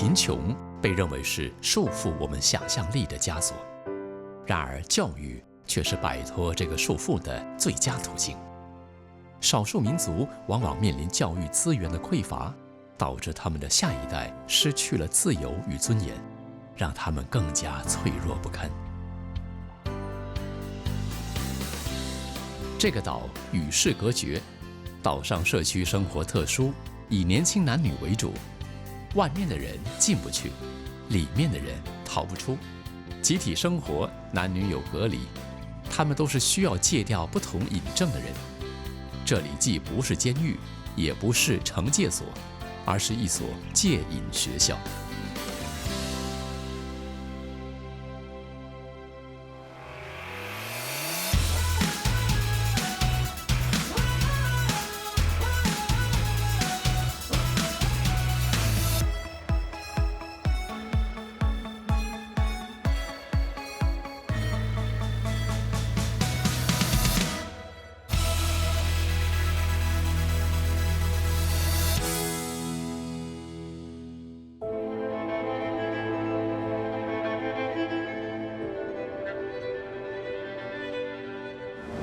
贫穷被认为是束缚我们想象力的枷锁，然而教育却是摆脱这个束缚的最佳途径。少数民族往往面临教育资源的匮乏，导致他们的下一代失去了自由与尊严，让他们更加脆弱不堪。这个岛与世隔绝，岛上社区生活特殊，以年轻男女为主，外面的人进不去，里面的人逃不出。集体生活，男女有隔离，他们都是需要戒掉不同瘾症的人。这里既不是监狱，也不是惩戒所，而是一所戒瘾学校。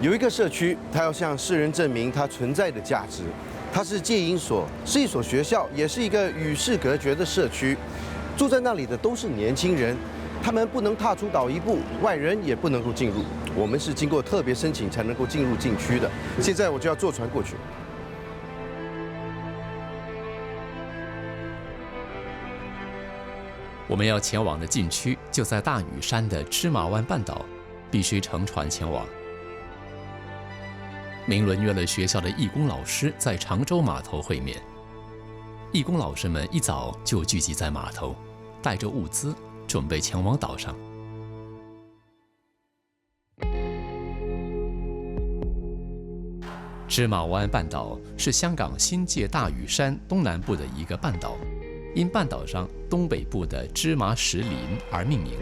有一个社区，它要向世人证明它存在的价值。它是戒瘾所，是一所学校，也是一个与世隔绝的社区。住在那里的都是年轻人，他们不能踏出岛一步，外人也不能够进入。我们是经过特别申请才能够进入禁区的。现在我就要坐船过去。我们要前往的禁区就在大屿山的芝麻湾半岛，必须乘船前往。明伦约了学校的义工老师在常州码头会面。义工老师们一早就聚集在码头，带着物资，准备前往岛上。芝麻湾半岛是香港新界大屿山东南部的一个半岛，因半岛上东北部的芝麻石林而命名。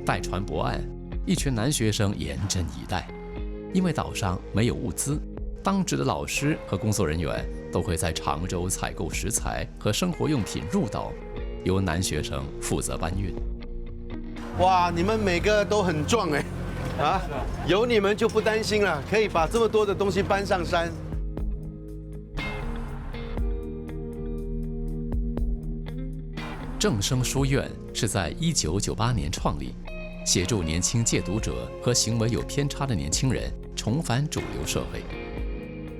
待船泊岸，一群男学生严阵以待，因为岛上没有物资，当值的老师和工作人员都会在常州采购食材和生活用品入岛，由男学生负责搬运。哇，你们每个都很壮哎，啊，有你们就不担心了，可以把这么多的东西搬上山。正生书院是在1998年创立，协助年轻戒毒者和行为有偏差的年轻人重返主流社会。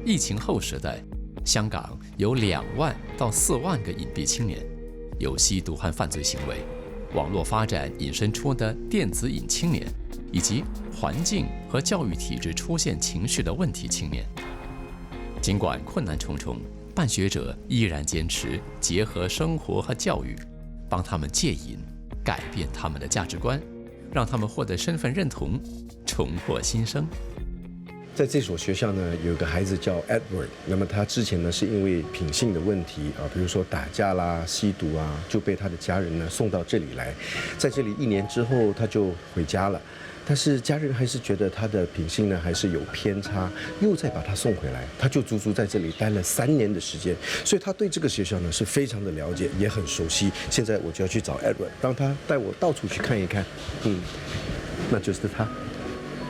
疫情后时代，香港有2万到4万个隐蔽青年，有吸毒和犯罪行为，网络发展引申出的电子瘾青年，以及环境和教育体制出现情绪的问题青年。尽管困难重重，办学者依然坚持结合生活和教育，帮他们戒瘾，改变他们的价值观，让他们获得身份认同，重获新生。在这所学校呢，有个孩子叫 Edward， 那么他之前呢是因为品性的问题啊，比如说打架啦、吸毒啊，就被他的家人呢送到这里来。在这里1年之后，他就回家了。但是家人还是觉得他的品性呢还是有偏差，又再把他送回来，他就足足在这里待了3年的时间，所以他对这个学校呢是非常的了解，也很熟悉。现在我就要去找 Edward， 让他带我到处去看一看。那就是他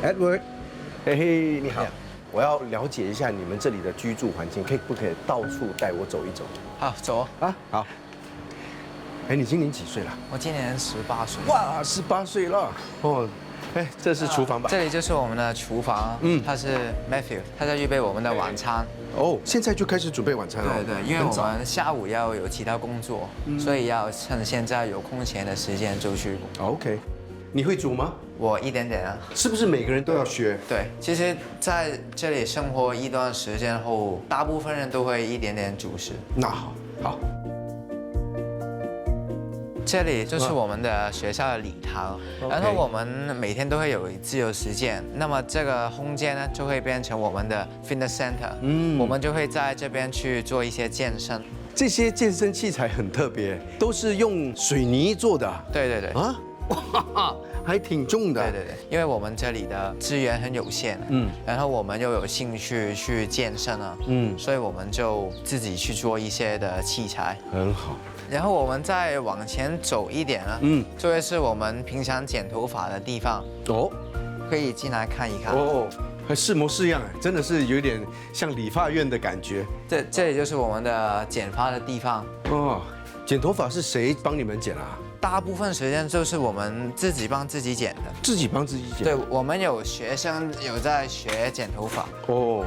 ，Edward， 嘿嘿，你好，我要了解一下你们这里的居住环境，不可以到处带我走一走？好，走啊，好。哎，你今年几岁了？我今年18岁。哇，18岁了哦。哎，这是厨房吧？这里就是我们的厨房。他是 Matthew， 他在预备我们的晚餐。哦，现在就开始准备晚餐了。对对，因为我们下午要有其他工作，所以要趁现在有空闲的时间就去。OK， 你会煮吗？我一点点啊。是不是每个人都要学？对，其实在这里生活一段时间后，大部分人都会一点点主食。那好，好。这里就是我们的学校的礼堂，然后我们每天都会有自由时间，那么这个空间呢就会变成我们的 fitness center，我们就会在这边去做一些健身。这些健身器材很特别，都是用水泥做的。对对对。啊，哇，还挺重的。对对对，因为我们这里的资源很有限，然后我们又有兴趣去健身啊，所以我们就自己去做一些的器材，很好。然后我们再往前走一点啊，就会是我们平常剪头发的地方哦，可以进来看一看哦，还是模式样，真的是有点像理发院的感觉。这里就是我们的剪发的地方哦。剪头发是谁帮你们剪啊？大部分时间就是我们自己帮自己剪的，自己帮自己剪。对，我们有学生有在学剪头发哦。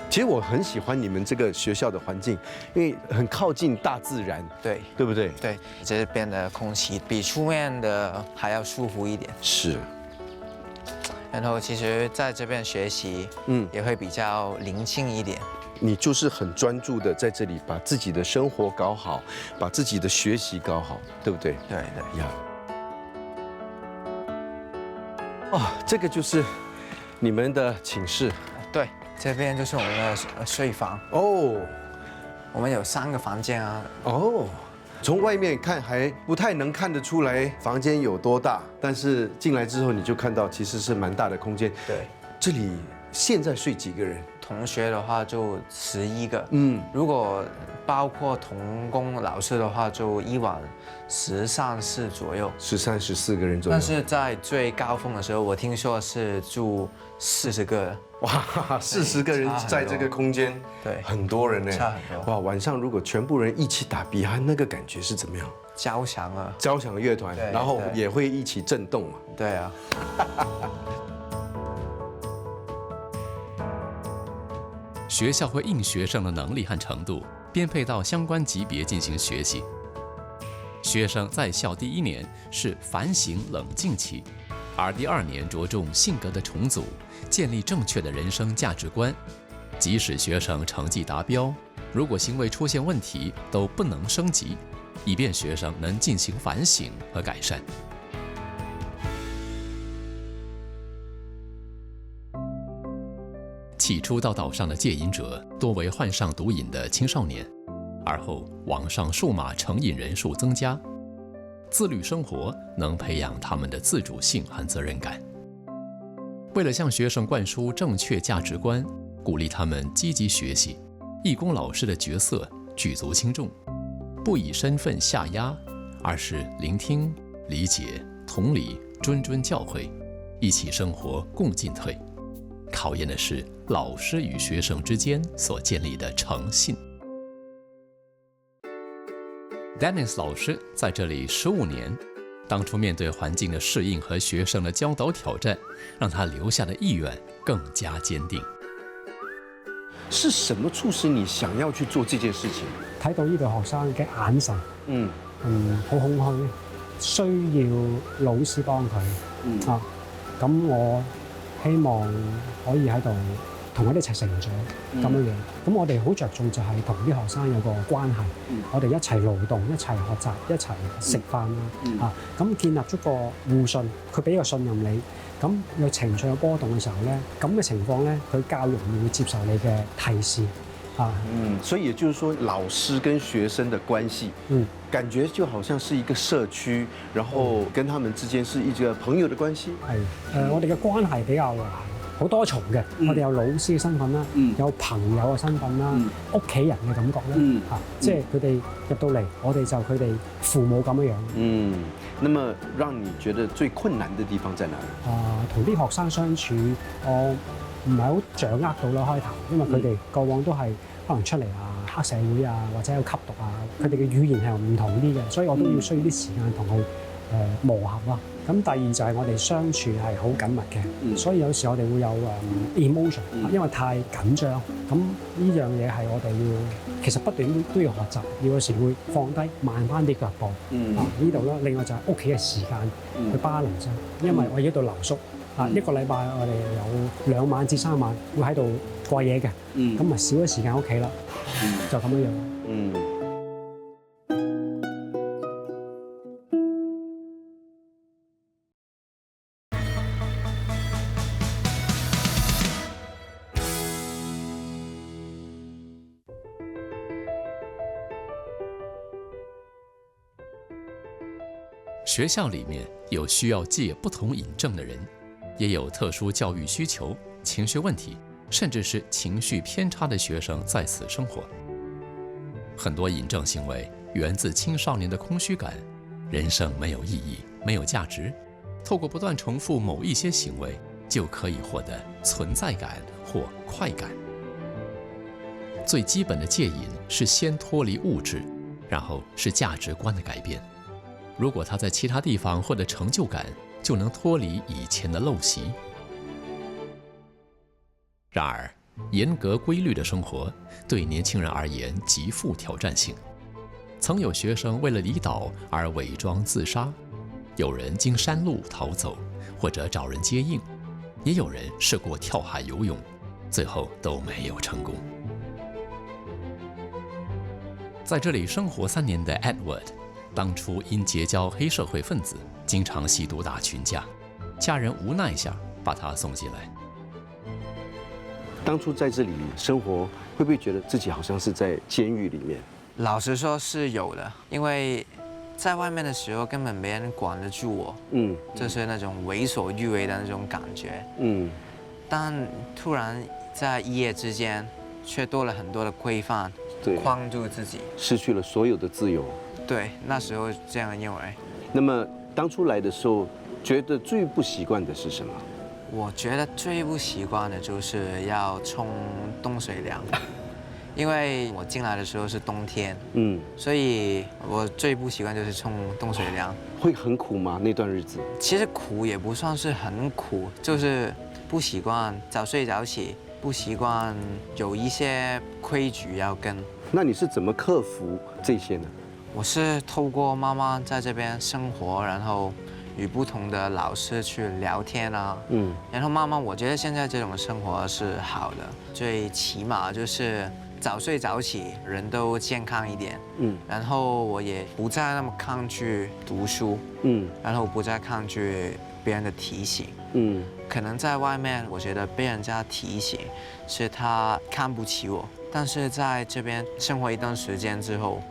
其实我很喜欢你们这个学校的环境，因为很靠近大自然，对不对？对，这边的空气比出面的还要舒服一点。是。然后其实在这边学习，也会比较宁静一点。你就是很专注的在这里把自己的生活搞好，把自己的学习搞好，对不对？对对呀。啊，这个就是你们的寝室。对。这边就是我们的睡房哦，我们有3个房间啊。哦，从外面看还不太能看得出来房间有多大，但是进来之后你就看到其实是蛮大的空间。对，这里现在睡几个人？同学的话就11个，如果包括同工老师的话，就一晚13、14左右，13、14个人左右。但是在最高峰的时候，我听说是住40个。哇，40个人在这个空间，对，很多人呢，差很多。哇，晚上如果全部人一起打比哈，那个感觉是怎么样？交响啊，交响乐团，然后也会一起震动嘛。对啊。学校会应学生的能力和程度编配到相关级别进行学习。学生在校第1年是反省冷静期，而第2年着重性格的重组，建立正确的人生价值观。即使学生成绩达标，如果行为出现问题，都不能升级，以便学生能进行反省和改善。起初到岛上的戒瘾者多为患上毒瘾的青少年，而后网上数码成瘾人数增加。自律生活能培养他们的自主性和责任感。为了向学生灌输正确价值观，鼓励他们积极学习，义工老师的角色举足轻重，不以身份下压，而是聆听、理解、同理、谆谆教诲，一起生活共进退。考验的是老师与学生之间所建立的诚信。Dennis 老师在这里15年，当初面对环境的适应和学生的教导挑战，让他留下的意愿更加坚定。是什么促使你想要去做这件事情？睇到呢度學生嘅眼神，好空虛，需要老師幫佢咁我希望可以喺度同佢哋一齊成長咁樣樣。咁我哋好着重就係同啲學生有個關係，我哋一齊勞動、一齊學習、一齊食飯啦咁建立咗個互信，佢俾個信任你。咁有情緒有波動嘅時候咧，咁嘅情況咧，佢較容易會接受你嘅提示所以也就是說，老師跟學生的關係，感覺就好像是一個社區，然後跟他們之間是一個朋友的關係。係我哋嘅關係比較好多重嘅，我哋有老師嘅身份啦，有朋友嘅身份啦，屋企人嘅感覺啦，即係佢哋入到嚟，我哋就佢哋父母咁樣樣。那麼讓你覺得最困難的地方在哪裡？同啲學生相處，我唔係好掌握到啦開頭，因為佢哋過往都係可能出嚟黑社會或者有吸毒佢哋嘅語言係唔同啲嘅，所以我都要需要啲時間同佢磨合啦。咁第二就係我哋相處係好緊密嘅，所以有時我哋會有emotion，因為太緊張。咁呢樣嘢係我哋要其實不斷都要學習，有時會放低慢翻啲腳步呢度啦。另外就係屋企嘅時間去balance，因為我喺度留宿一個禮拜我哋有2晚至3晚會喺度過夜嘅，咁咪少咗時間屋企啦，就咁樣樣。学校里面有需要戒不同瘾症的人，也有特殊教育需求、情绪问题，甚至是情绪偏差的学生在此生活。很多瘾症行为源自青少年的空虚感，人生没有意义，没有价值，透过不断重复某一些行为，就可以获得存在感或快感。最基本的戒瘾是先脱离物质，然后是价值观的改变。如果他在其他地方获得成就感，就能脱离以前的陋习。然而，严格规律的生活对年轻人而言极富挑战性。曾有学生为了离岛而伪装自杀，有人经山路逃走，或者找人接应，也有人试过跳海游泳，最后都没有成功。在这里生活3年的 Edward， 当初因结交黑社会分子，经常吸毒打群架，家人无奈下把他送进来。当初在这里生活，会不会觉得自己好像是在监狱里面？老实说是有的，因为在外面的时候根本没人管得住我，就是那种为所欲为的那种感觉，但突然在一夜之间，却多了很多的规范，框住自己，失去了所有的自由。对，那时候这样认为。那么当初来的时候，觉得最不习惯的是什么？我觉得最不习惯的就是要冲冻水凉，因为我进来的时候是冬天，所以我最不习惯就是冲冻水凉。会很苦吗？那段日子？其实苦也不算是很苦，就是不习惯早睡早起，不习惯有一些规矩要跟。那你是怎么克服这些呢？我是透过妈妈在这边生活，然后与不同的老师去聊天啊，然后慢慢我觉得现在这种生活是好的，最起码就是早睡早起，人都健康一点，然后我也不再那么抗拒读书，然后不再抗拒别人的提醒，可能在外面我觉得被人家提醒是他看不起我，但是在这边生活一段时间之后，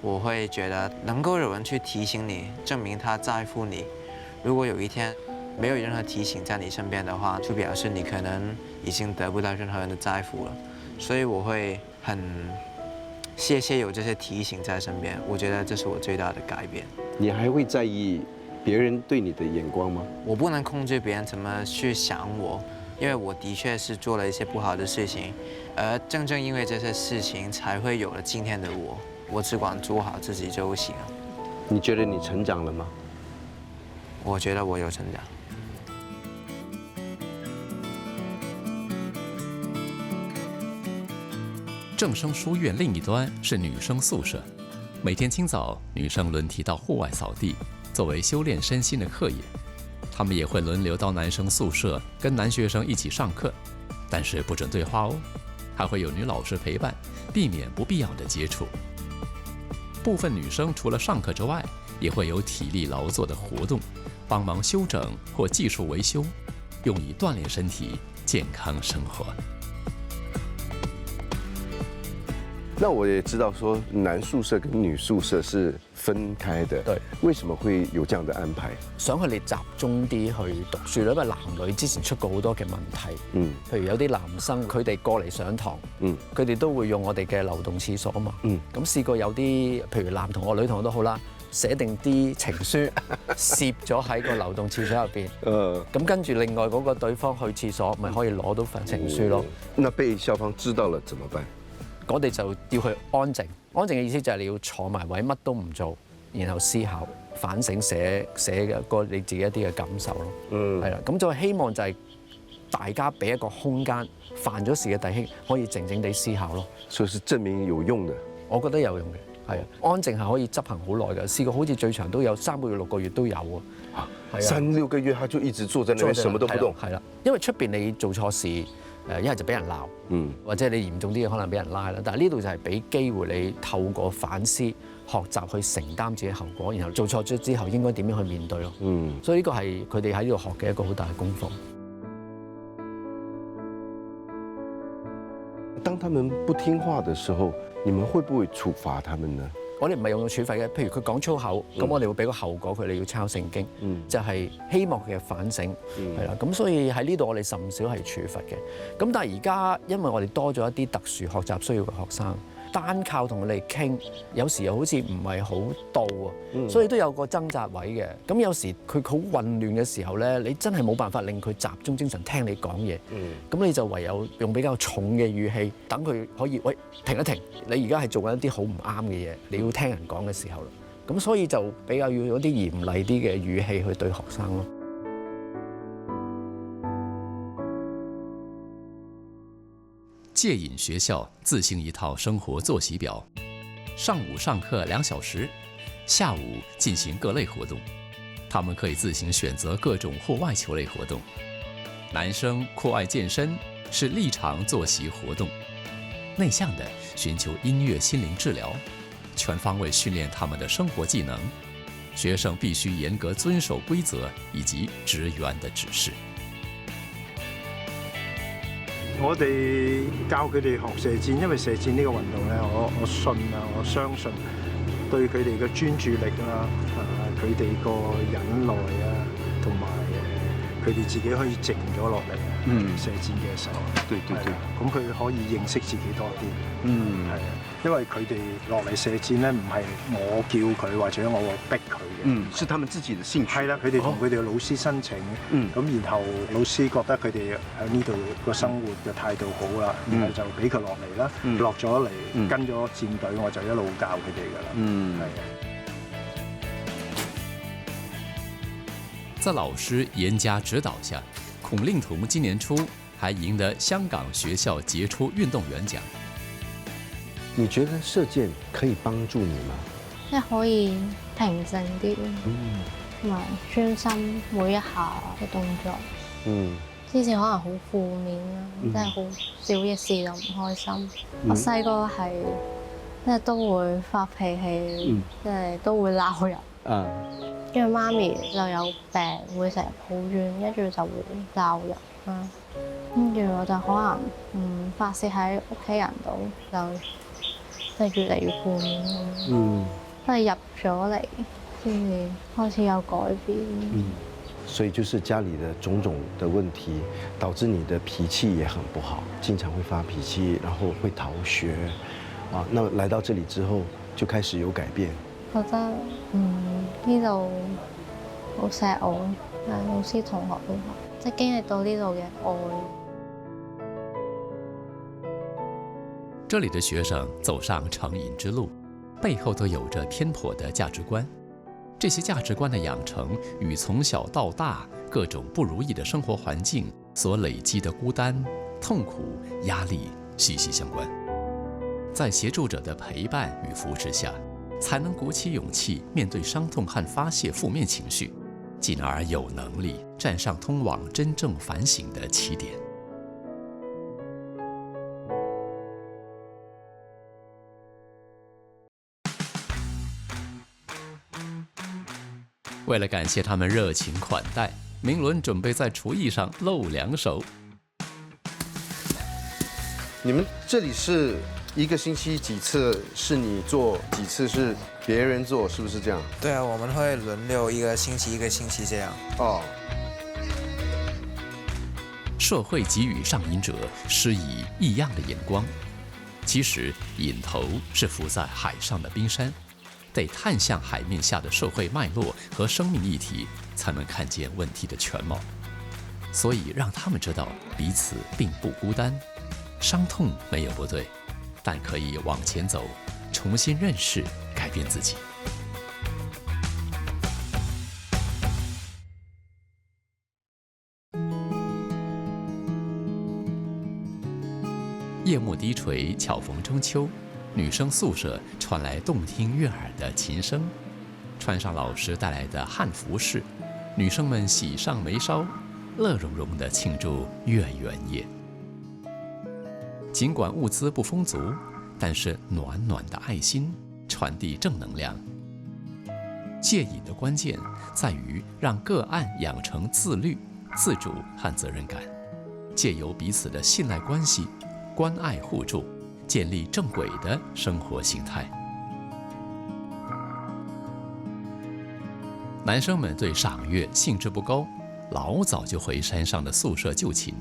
我会觉得能够有人去提醒你，证明他在乎你。如果有一天没有任何提醒在你身边的话，就表示你可能已经得不到任何人的在乎了。所以我会很谢谢有这些提醒在身边，我觉得这是我最大的改变。你还会在意别人对你的眼光吗？我不能控制别人怎么去想我，因为我的确是做了一些不好的事情，而正正因为这些事情才会有了今天的我。我只管做好自己就行了。你觉得你成长了吗？我觉得我有成长。正生书院另一端是女生宿舍，每天清早，女生轮替到户外扫地，作为修炼身心的课业。她们也会轮流到男生宿舍跟男学生一起上课，但是不准对话哦，还会有女老师陪伴，避免不必要的接触。部分女生除了上课之外，也会有体力劳作的活动，帮忙修整或技术维修，用以锻炼身体，健康生活。那我也知道说男宿舍跟女宿舍是分開嘅，對，為什麼會有這樣的安排？想佢哋集中啲去讀書，因為男女之前出過好多嘅問題。譬如有啲男生佢哋過嚟上堂，佢哋都會用我哋嘅流動廁所啊嘛。咁試過有啲譬如男同學、女同學都好啦，寫定啲情書，攝咗喺個流動廁所入邊。咁跟住另外嗰個對方去廁所，咪可以攞到份情書咯。那被校方知道了怎麼辦？我哋就要去安靜。安靜嘅意思就係你要坐埋位，乜都唔做，然後思考、反省、寫個你自己一啲嘅感受咯。係啦，咁就希望就係大家俾一個空間，犯咗事嘅弟兄可以靜靜地思考咯。所以是證明有用的。我覺得有用嘅，係啊，安靜係可以執行好耐嘅，試過好似最長都有3個月、6個月都有啊。3、6個月，他就一直坐在那邊，什麼都不動。係啦，因為出邊你做錯事，一係就俾人鬧，或者你嚴重啲嘅可能俾人拉啦。但係呢度就係俾機會你透過反思、學習去承擔自己後果，然後做錯咗之後應該點樣去面對咯。所以呢個係佢哋喺呢度學嘅一個好大嘅功課。當他們不聽話的時候，你們會不會處罰他們呢？我哋唔係用處罰嘅，譬如佢講粗口，咁我哋會俾個後果佢，你要抄聖經，就係希望佢嘅反省，係啦。咁所以喺呢度我哋甚少係處罰嘅。咁但係而家因為我哋多咗一啲特殊學習需要嘅學生。單靠同佢哋傾，有時又好似唔係好到啊，所以都有個掙扎位嘅。咁有時佢好混亂嘅時候咧，你真係冇辦法令佢集中精神聽你講嘢。咁你就唯有用比較重嘅語氣，等佢可以喂停一停。你而家係做緊一啲好唔啱嘅嘢，你要聽人講嘅時候啦。咁所以就比較要有啲嚴厲啲嘅語氣去對學生咯。戒瘾学校自行一套生活作息表，上午上课2小时，下午进行各类活动。他们可以自行选择各种户外球类活动。男生酷爱健身，是立场作息活动；内向的寻求音乐心灵治疗，全方位训练他们的生活技能。学生必须严格遵守规则以及职员的指示。我哋教佢哋學射箭，因為射箭呢個運動咧，我信啊，我相信對佢哋嘅專注力啦，佢哋個忍耐啊，同埋佢哋自己可以靜咗落嚟。射箭嘅時候，對，咁佢可以認識自己多啲。係啊，因為佢哋落嚟射箭咧，唔係我叫佢或者我逼佢嘅。是他們自己的興趣。係啦，佢哋同佢哋嘅老師申請，咁然後老師覺得佢哋喺呢度個生活嘅態度好啦，然後就俾佢落嚟啦。落咗嚟跟咗戰隊，我就一路教佢哋㗎啦。係啊。在老師嚴加指導下，孔令彤今年初還贏得香港學校傑出運動員獎。你覺得射箭可以幫助你嗎？即係可以平靜啲，同埋專心每一下嘅動作。之前可能好負面啦，即係好少嘅事就唔開心。我細個係即係都會發脾氣，即係都會鬧人。跟住媽咪就有病，會成日抱怨，跟住就會鬧人啦。跟住我就可能發泄喺屋企人度，就越嚟越負面咁。都係入咗嚟先至開始有改變。所以就是家裡的種種的問題，導致你的脾氣也很不好，經常會發脾氣，然後會逃學。那來到這裡之後，就開始有改變。覺得呢度好錫我，老師同學都好，即係經歷到呢度嘅愛。這裡的學生走上成癮之路，背後都有着偏頗的價值觀。這些價值觀的養成與從小到大各種不如意的生活環境所累積的孤單、痛苦、壓力息息相關。在協助者的陪伴與扶持下，才能鼓起勇氣面對傷痛和發洩負面情緒，進而有能力站上通往真正反省的起點。為了感謝他們熱情款待，明倫準備在廚藝上露兩手。你們這裡是一個星期幾次是你做，幾次是別人做，是不是這樣？對啊，我們會輪流一個星期這樣。哦。社會給予上癮者施以異樣的眼光。其實癮頭是浮在海上的冰山，得探向海面下的社會脈絡和生命議題，才能看見問題的全貌。所以讓他們知道彼此並不孤單，傷痛沒有不對，但可以往前走，重新認識，改變自己。夜幕低垂，巧逢中秋，女生宿舍傳來動聽悅耳的琴聲。穿上老師帶來的漢服飾，女生們喜上眉梢，樂融融地慶祝月圓夜。儘管物資不豐足，但是暖暖的愛心傳遞正能量。戒癮的關鍵在於讓個案養成自律、自主和責任感，借由彼此的信賴關係，關愛互助，建立正軌的生活形態。男生们对赏月兴致不高，老早就回山上的宿舍就寝。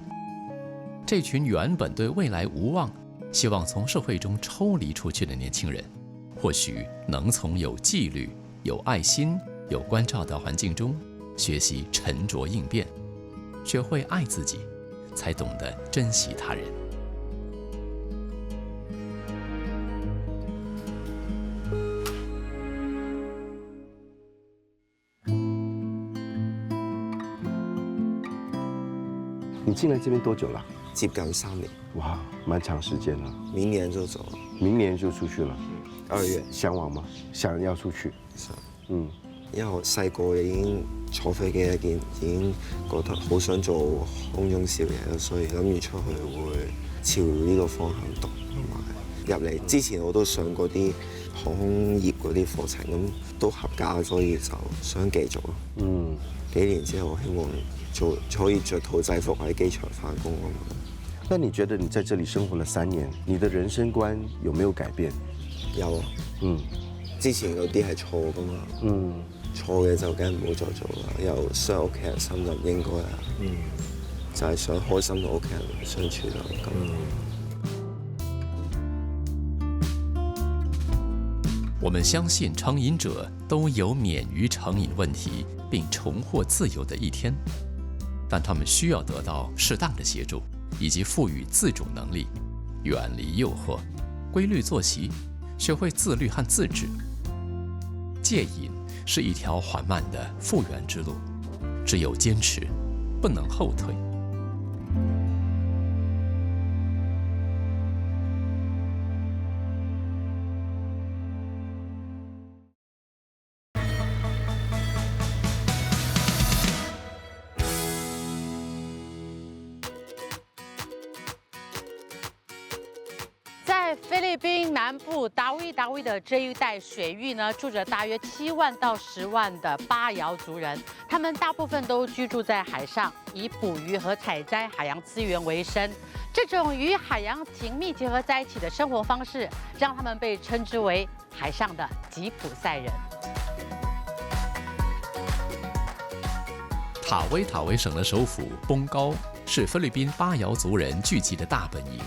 这群原本对未来无望，希望从社会中抽离出去的年轻人，或许能从有纪律、有爱心、有关照的环境中学习沉着应变，学会爱自己，才懂得珍惜他人。你进来这边多久了？接近3年。哇，蛮长时间了。明年就走了。明年就出去了。2月。向往嗎？想要出去。因為我細個已經坐飛機已經覺得好想做空中少爺啦，所以諗住出去會朝呢個方向讀，同埋入嚟之前我都上過啲航空業嗰啲課程，咁都合格，所以就想繼續咯。幾年之後，我希望可以着套制服喺機場返工咁。那你覺得你在這裡生活了3年，你的人生觀有沒有改變？有啊。之前有啲係錯噶嘛。錯嘅就梗係唔好再做啦，又傷屋企人心就唔應該啦。就係想開心同屋企人相處咯咁。我們相信成癮者都有免於成癮問題並重獲自由的一天，但他們需要得到適當的協助，以及賦予自主能力，遠離誘惑，規律作息，學會自律和自制。戒癮是一條緩慢的復原之路，只有堅持，不能後退。在菲律宾南部达维的这一带水域呢，住着大约7万到10万的巴瑶族人，他们大部分都居住在海上，以捕鱼和采摘海洋资源为生。这种与海洋紧密结合在一起的生活方式，让他们被称之为海上的吉普赛人。塔威省的首府崩高是菲律宾巴瑶族人聚集的大本营。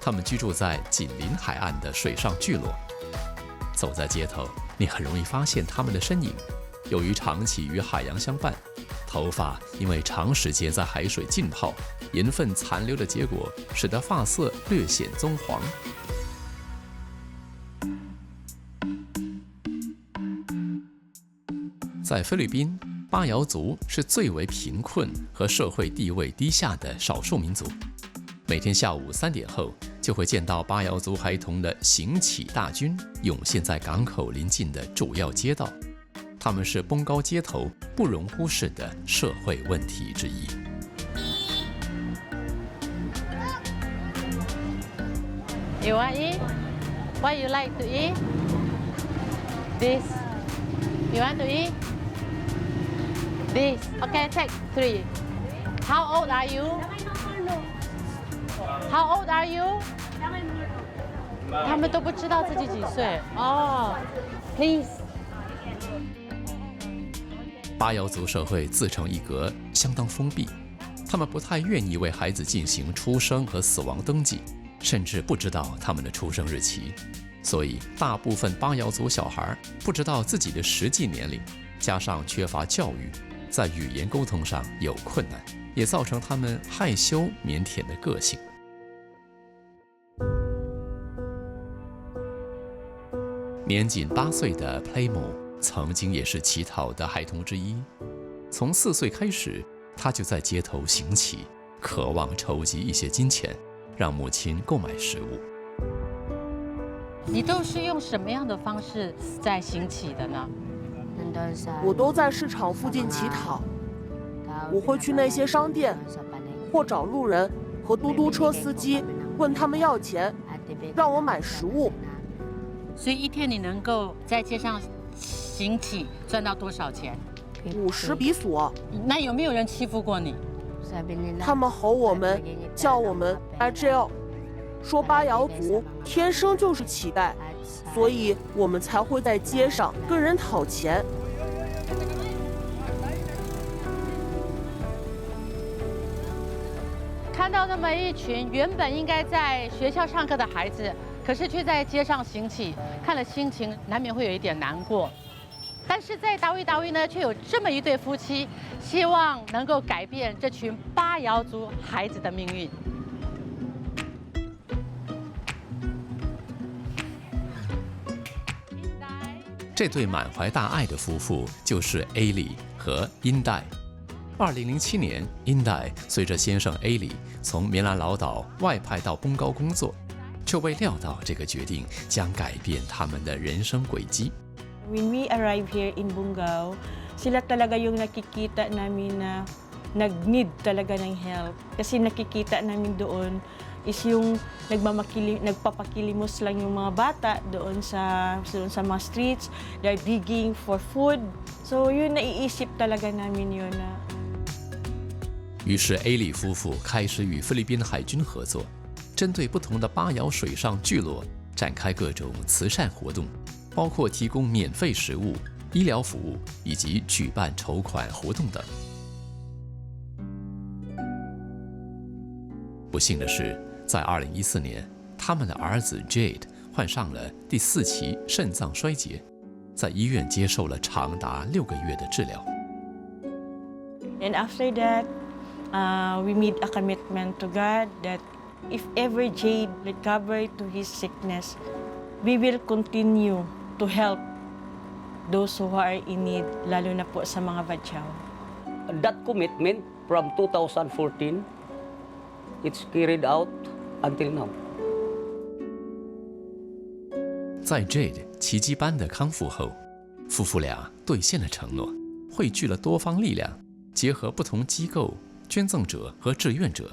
他们居住在紧邻海岸的水上聚落，走在街头，你很容易发现他们的身影。由于长期与海洋相伴，头发因为长时间在海水浸泡，盐分残留的结果，使得发色略显棕黄。在菲律宾，巴瑶族是最为贫困和社会地位低下的少数民族。每天下午3点后，就会见到巴瑶族孩童的行乞大军涌现在港口邻近的主要街道，他们是崩高街头不容忽视的社会问题之一。You want eat? What you like to eat? This. You want to eat? This. Okay, take 3. How old are you? How old are you? 他们都不知道自己几岁哦。Please。巴瑶族社会自成一格，相当封闭，他们不太愿意为孩子进行出生和死亡登记，甚至不知道他们的出生日期。所以，大部分巴瑶族小孩不知道自己的实际年龄，加上缺乏教育，在语言沟通上有困难，也造成他们害羞腼腆的个性。年仅8岁的 Playmo 曾经也是乞讨的孩童之一。从4岁开始，他就在街头行乞，渴望筹集一些金钱，让母亲购买食物。你都是用什么样的方式在行乞的呢？我都在市场附近乞讨，我会去那些商店，或找路人和嘟嘟车司机问他们要钱，让我买食物。所以一天你能够在街上行乞赚到多少钱？50比索。那有没有人欺负过你？他们吼我们，叫我们阿 Jill， 说巴瑶族天生就是乞丐，所以我们才会在街上跟人讨钱。看到那么一群原本应该在学校上课的孩子，可是却在街上行乞，看了心情难免会有一点难过。但是在达维呢，却有这么一对夫妻，希望能够改变这群巴瑶族孩子的命运。这对满怀大爱的夫妇就是 Ali 和英代。2007年，英代随着先生 Ali 从棉兰老岛外派到崩高工作，却未料到这个决定将改变他们的人生轨迹。When we arrive here in Bungaw, sila talaga yung nakikita namin na nag-need talaga ng help. Kasi nakikita namin doon is yung nagpapakilimos lang yung mga bata doon sa mga streets. They're digging for food. So yun, naiisip talaga namin yun na. 于是 Ali 夫妇开始与菲律宾海军合作，针对不同的巴瑶水上聚落展开各种慈善活动。包括提供免费食物、医疗服务以及举办筹款活动等。不幸的是，在2014年，他们的儿子 Jade 患上了第4期肾脏衰竭，在医院接受了长达6个月的治疗。And after that, we made a commitment to God that if ever Jade recovered to his sickness, we will continue to help those who are in need, lalo na po sa mga Badyaw. That commitment from 2014, it's carried out until now. 在 Jade 奇迹般的康复后，夫妇俩兑现了承诺，汇聚了多方力量，结合不同机构、捐赠者和志愿者，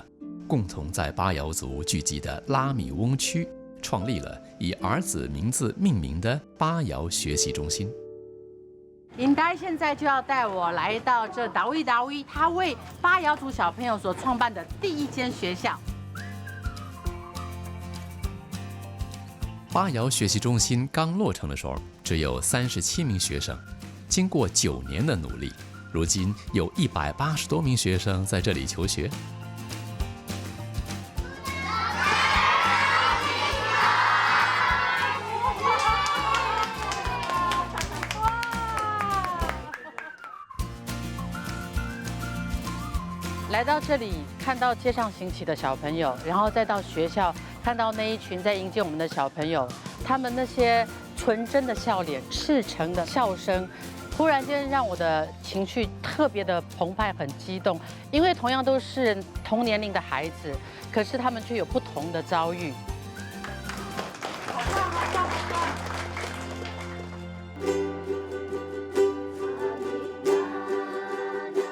共同在巴瑶族聚集的拉米翁区创立了以儿子名字命名的巴瑶学习中心。英代现在就要带我来到这达维，他为巴瑶族小朋友所创办的第1间学校。巴瑶学习中心刚落成的时候，只有37名学生。经过9年的努力，如今有180多名学生在这里求学。来到这里，看到街上行乞的小朋友，然后再到学校看到那一群在迎接我们的小朋友，他们那些纯真的笑脸、赤诚的笑声，忽然间让我的情绪特别的澎湃、很激动。因为同样都是同年龄的孩子，可是他们却有不同的遭遇。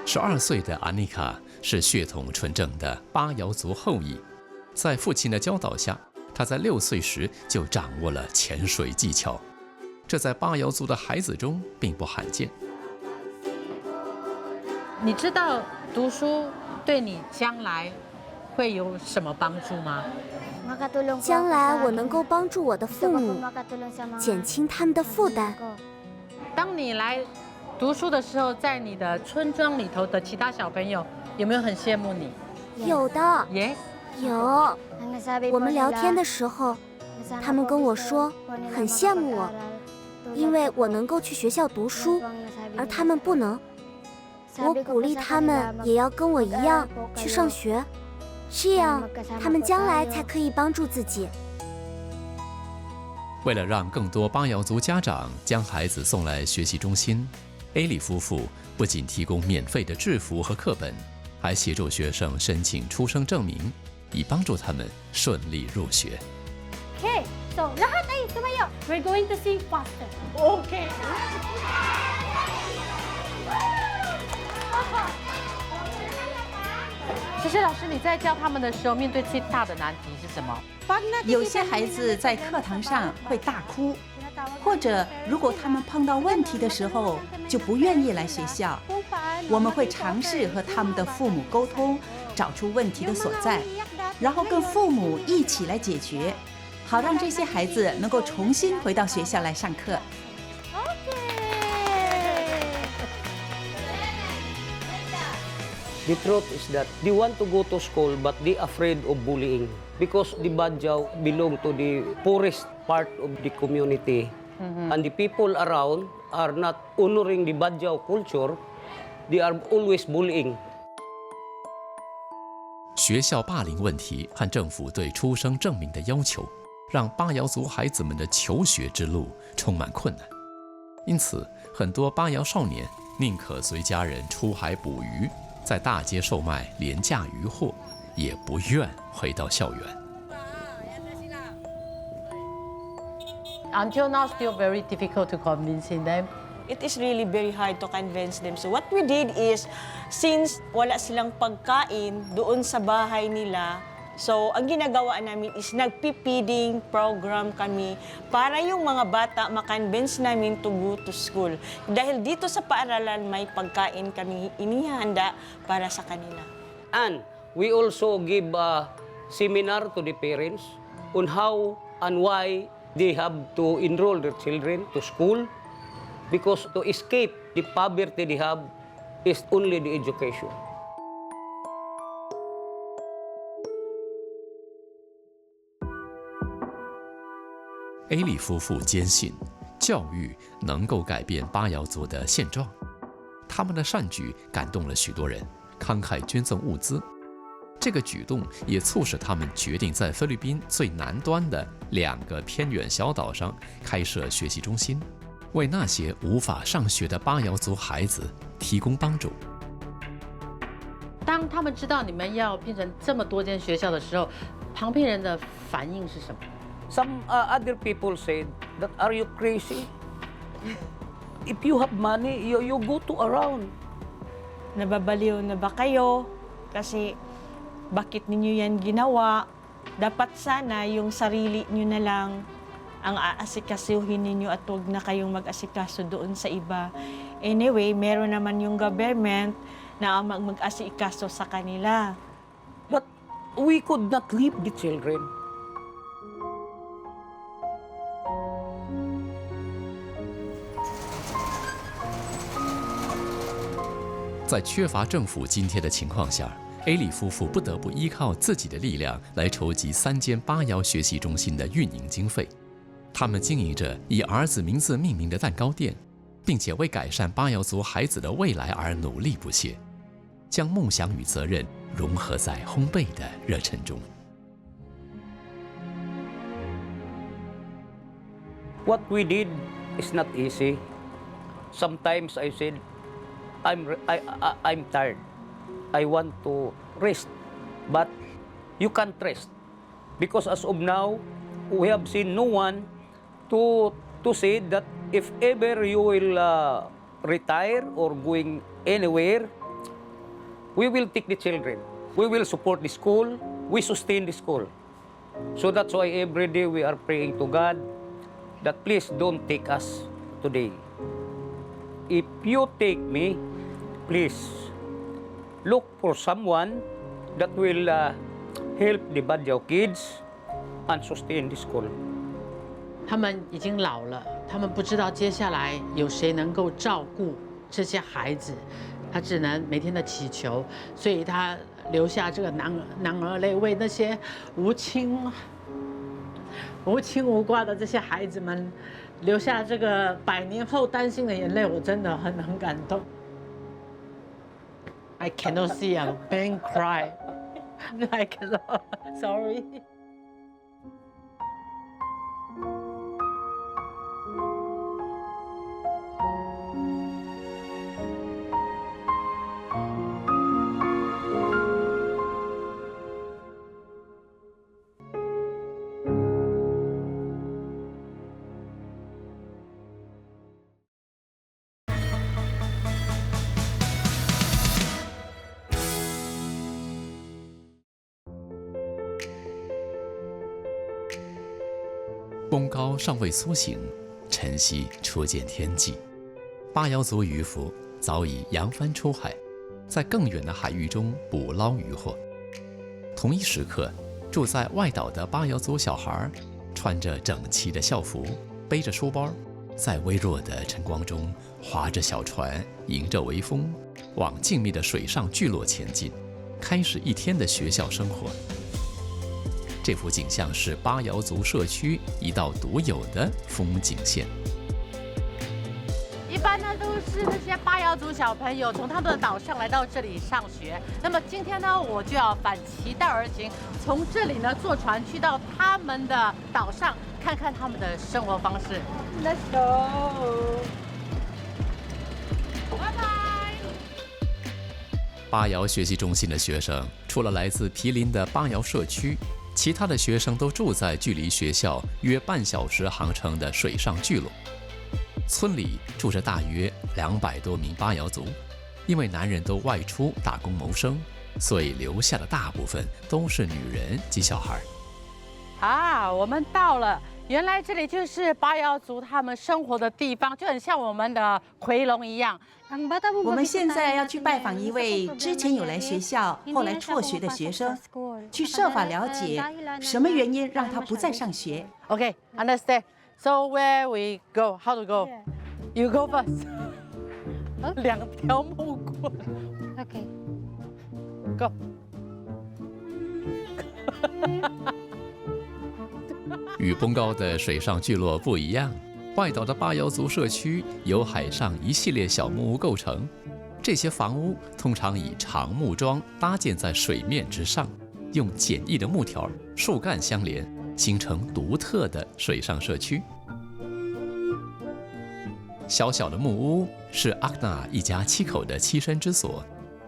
12岁的阿妮卡是血统纯正的巴瑶族后裔，在父亲的教导下，她在6岁时就掌握了潜水技巧，这在巴瑶族的孩子中并不罕见。你知道读书对你将来会有什么帮助吗？将来我能够帮助我的父母，减轻他们的负担。当你来读书的时候，在你的村庄里头的其他小朋友有没有很羡慕你？有的，有。我们聊天的时候，他们跟我说很羡慕我，因为我能够去学校读书，而他们不能。我鼓励他们也要跟我一样去上学，这样他们将来才可以帮助自己。为了让更多巴瑶族家长将孩子送来学习中心，Ali 夫妇不仅提供免费的制服和课本，还协助学生申请出生证明，以帮助他们顺利入学。Okay, so lahat ay tumayo. We're going to sing faster. Okay. 其实老师，你在教他们的时候，面对最大的难题是什么？有些孩子在课堂上会大哭，或者如果他们碰到问题的时候就不愿意来学校，我们会尝试和他们的父母沟通，找出问题的所在，然后跟父母一起来解决，好让这些孩子能够重新回到学校来上课。The truth is that they want to go to school but they afraid of bullying because the Badjao belong to the poorest part of the community. And the people around are not honoring the Badjao culture. They are always bullying. 学校霸凌问题和政府对出生证明的要求，让巴瑶族孩子们的求学之路充满困难。因此，很多巴瑶少年宁可随家人出海捕鱼，在大街售卖廉价渔货，也不愿回到校园。Until now, still very difficult to convincing them. It is really very hard to convince them. So what we did is, since wala silang pagkain doon sa bahay nila, so ang ginagawa namin is nagpipiding program kami para yung mga bata makonvince namin to go to school. Dahil dito sa paaralan may pagkain kami inihanda para sa kanila. And we also give a seminar to the parents on how and why they have to enroll their children to school. Because to escape the poverty they have is only the education. A 里夫妇坚信，教育能够改变巴瑶族的现状。他们的善举感动了许多人，慷慨捐赠物资。这个举动也促使他们决定在菲律宾最南端的2个偏远小岛上开设学习中心。为那些无法上学的巴瑶族孩子提供帮助。当他们知道你们要变成这么多间学校的时候，旁边人的反应是什么？ Some other people said that, "Are you crazy? If you have money, you go to around." Nababaliw na ba kayo? Kasi bakit ninyo yan ginawa? Dapat sana yung sarili nyo na lang ang aasikasuhin ninyo at huwag na kayong mag-asikaso doon sa iba. Anyway, meron naman yung government na mag-asikaso sa kanila. But we could not leave the children. 在缺乏政府津贴的情况下 ，A 里夫妇不得不依靠自己的力量来筹集3间巴瑶学习中心的运营经费。他们经营着以儿子名字命名的蛋糕店，并且为改善巴瑶族孩子的未来而努力不懈，将梦想与责任融合在烘焙的热忱中。What we did is not easy. Sometimes I said, I'm tired. I want to rest, but you can't rest because as of now, we have seen no one to say that if ever you will retire or going anywhere, we will take the children. We will support the school. We sustain the school. So that's why every day we are praying to God that please don't take us today. If you take me, please look for someone that will help the Badjao kids and sustain the school. 他们已经老了，他们不知道接下来有谁能够照顾这些孩子，他只能每天的祈求，所以他流下这个男儿泪，为那些无亲无挂的这些孩子们留下这个100年后担心的眼泪，我真的很感动。I cannot see a man cry. I cannot. Sorry. “功高尚未苏醒，晨曦初见天际。”巴瑶族渔夫早已扬帆出海，在更远的海域中捕捞渔获。同一时刻，住在外岛的巴瑶族小孩穿着整齐的校服，背着书包，在微弱的晨光中划着小船，迎着微风，往静谧的水上聚落前进，开始一天的学校生活。这幅景象是巴瑶族社区一道独有的风景线。一般呢都是那些巴瑶族小朋友从他们的岛上来到这里上学。那么今天呢，我就要反其道而行，从这里呢坐船去到他们的岛上，看看他们的生活方式。Let's go。拜拜。巴瑶学习中心的学生，除了来自毗邻的巴瑶社区，其他的学生都住在距离学校约半小时航程的水上聚落。村里住着大约200多名巴瑶族，因为男人都外出打工谋生，所以留下的大部分都是女人及小孩。我们到了，原来这里就是巴瑶族他们生活的地方，就很像我们的回龙一样。我们现在要去拜访一位之前有来学校，后来辍学的学生，去设法了解什么原因让他不再上学。Okay, understand. So where we go? How to go? You go first. 2条木棍。Okay. Go. 与崩高的水上聚落不一样，外岛的巴瑶族社区由海上一系列小木屋构成。这些房屋通常以长木桩搭建在水面之上，用简易的木条、树干相连，形成独特的水上社区。小小的木屋是阿克纳一家7口的栖身之所。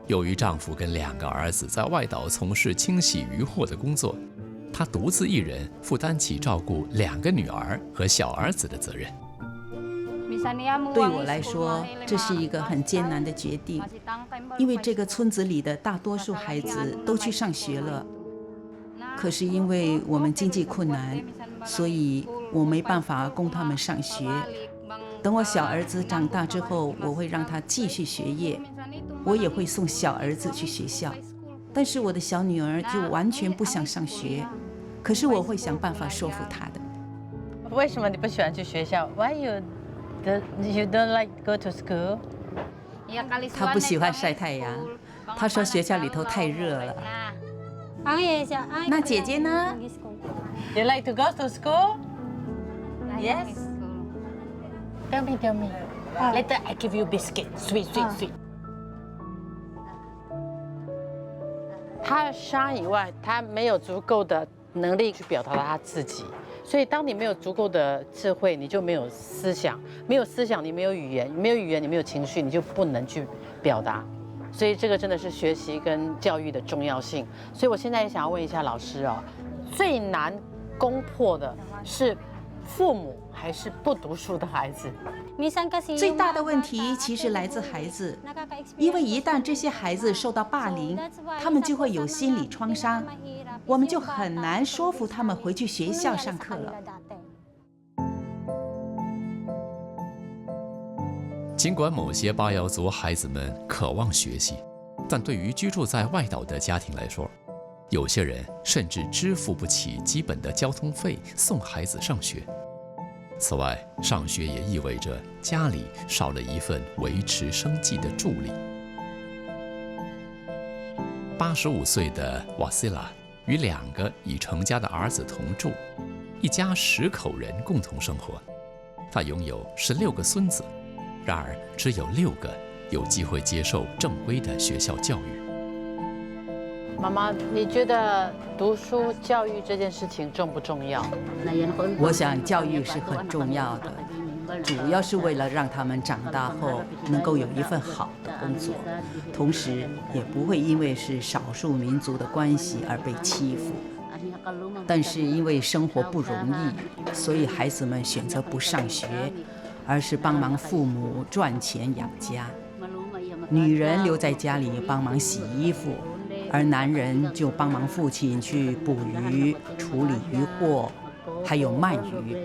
由于丈夫跟2个儿子在外岛从事清洗渔获的工作，她独自一人负担起照顾2个女儿和小儿子的责任。对我来说，这是一个很艰难的决定，因为这个村子里的大多数孩子都去上学了。可是因为我们经济困难，所以我没办法供他们上学。等我小儿子长大之后，我会让他继续学业，我也会送小儿子去学校。但是我的小女儿就完全不想上学，可是我会想办法说服她的。为什么你不喜欢去学校 ？Why you don't like go to school？ 她不喜欢晒太阳，她说学校里头太热了。那姐姐呢 ？You like to go to school? Yes. Tell me. Later I give you biscuit, sweet. 他商以外，他没有足够的能力去表达他自己，所以当你没有足够的智慧，你就没有思想，没有思想，你没有语言，没有语言，你没有情绪，你就不能去表达。所以这个真的是学习跟教育的重要性。所以我现在也想要问一下老师哦，最难攻破的是父母还是不读书的孩子？最大的问题其实来自孩子，因为一旦这些孩子受到霸凌，他们就会有心理创伤，我们就很难说服他们回去学校上课了。尽管某些巴瑶族孩子们渴望学习，但对于居住在外岛的家庭来说，有些人甚至支付不起基本的交通费送孩子上学。此外，上学也意味着家里少了一份维持生计的助力。85岁的瓦西拉与2个已成家的儿子同住，一家10口人共同生活。他拥有16个孙子，然而只有6个有机会接受正规的学校教育。妈妈，你觉得读书教育这件事情重不重要？我想教育是很重要的，主要是为了让他们长大后能够有一份好的工作，同时也不会因为是少数民族的关系而被欺负。但是因为生活不容易，所以孩子们选择不上学，而是帮忙父母赚钱养家。女人留在家里帮忙洗衣服，而男人就帮忙父亲去捕鱼、处理渔获，还有卖鱼。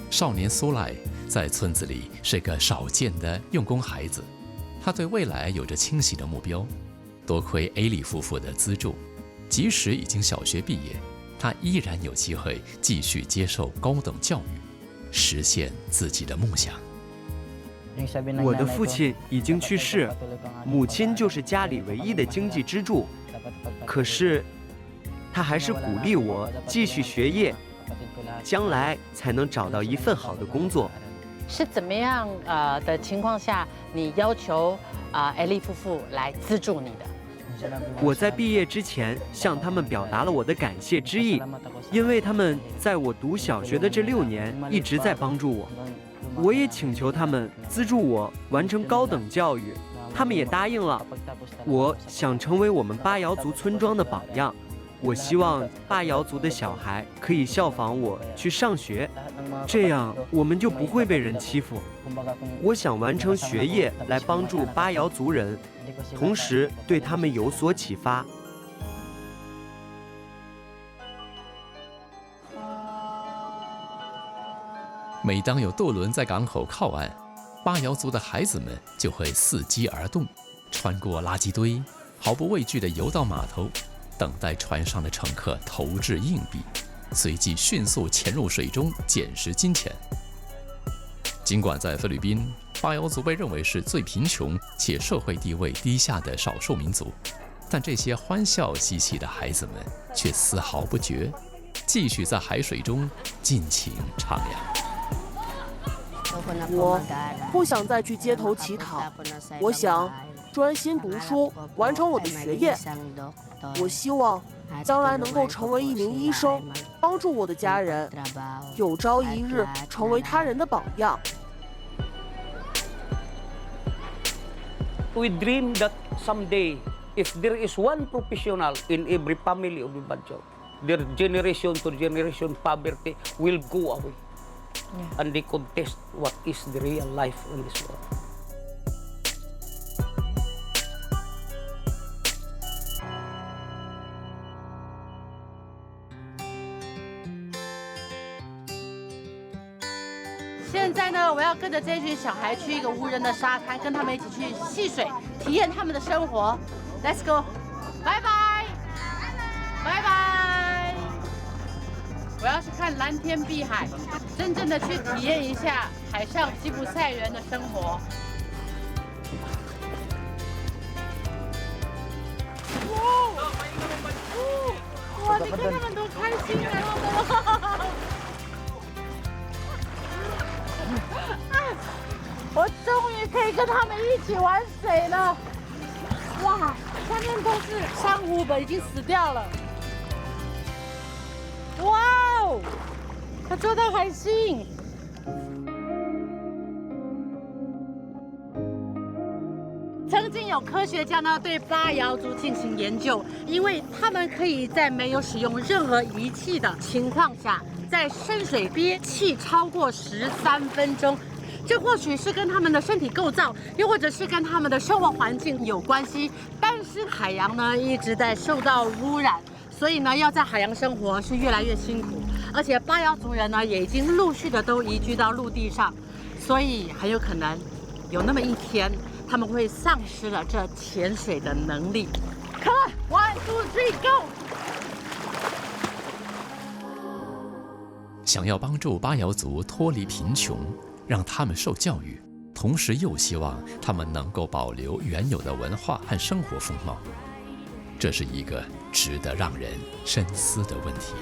少年苏莱在村子里是个少见的用功孩子，他对未来有着清晰的目标。多亏 A 利夫妇的资助，即使已经小学毕业，他依然有机会继续接受高等教育，实现自己的梦想。我的父亲已经去世，母亲就是家里唯一的经济支柱。可是，他还是鼓励我继续学业，将来才能找到一份好的工作。是怎么样的情况下，你要求艾利夫妇来资助你的？我在毕业之前向他们表达了我的感谢之意，因为他们在我读小学的这6年一直在帮助我。我也请求他们资助我完成高等教育，他们也答应了。我想成为我们巴瑶族村庄的榜样，我希望巴瑶族的小孩可以效仿我去上学，这样我们就不会被人欺负。我想完成学业来帮助巴瑶族人，同时对他们有所启发。每当有渡轮在港口靠岸，巴瑶族的孩子们就会伺机而动，穿过垃圾堆，毫不畏惧地游到码头，等待船上的乘客投掷硬币，随即迅速潜入水中捡拾金钱。尽管在菲律宾，巴瑶族被认为是最贫穷且社会地位低下的少数民族，但这些欢笑嬉戏的孩子们却丝毫不觉，继续在海水中尽情徜徉。我不想再去街头乞讨，我想专心读书，完成我的学业。我希望将来能够成为一名医生，帮助我的家人，有朝一日成为他人的榜样。We dream that someday, if there is one professional in every family of Banjo, their generation to generation poverty will go away. And they contest what is the real life in this world. 现在呢，我要跟着这群小孩去一个无人的沙滩，跟他们一起去戏水，体验他们的生活。Let's go， 拜拜，拜拜。我要去看蓝天碧海，真正的去体验一下海上吉普赛人的生活。哇，你看他们多开心啊！我终于可以跟他们一起玩水了。哇，下面都是珊瑚本，已经死掉了。哇哦，他抓到海星。曾经有科学家呢对巴瑶族进行研究，因为他们可以在没有使用任何仪器的情况下，在深水憋气超过13分钟。这或许是跟他们的身体构造，又或者是跟他们的生活环境有关系。但是海洋呢一直在受到污染，所以呢要在海洋生活是越来越辛苦。而且巴瑶族人呢也已经陆续的都移居到陆地上，所以很有可能有那么一天，他们会丧失了这潜水的能力。Come on, 1, 2, 3, go！ 想要帮助巴瑶族脱离贫穷，让他们受教育，同时又希望他们能够保留原有的文化和生活风貌，这是一个值得让人深思的问题。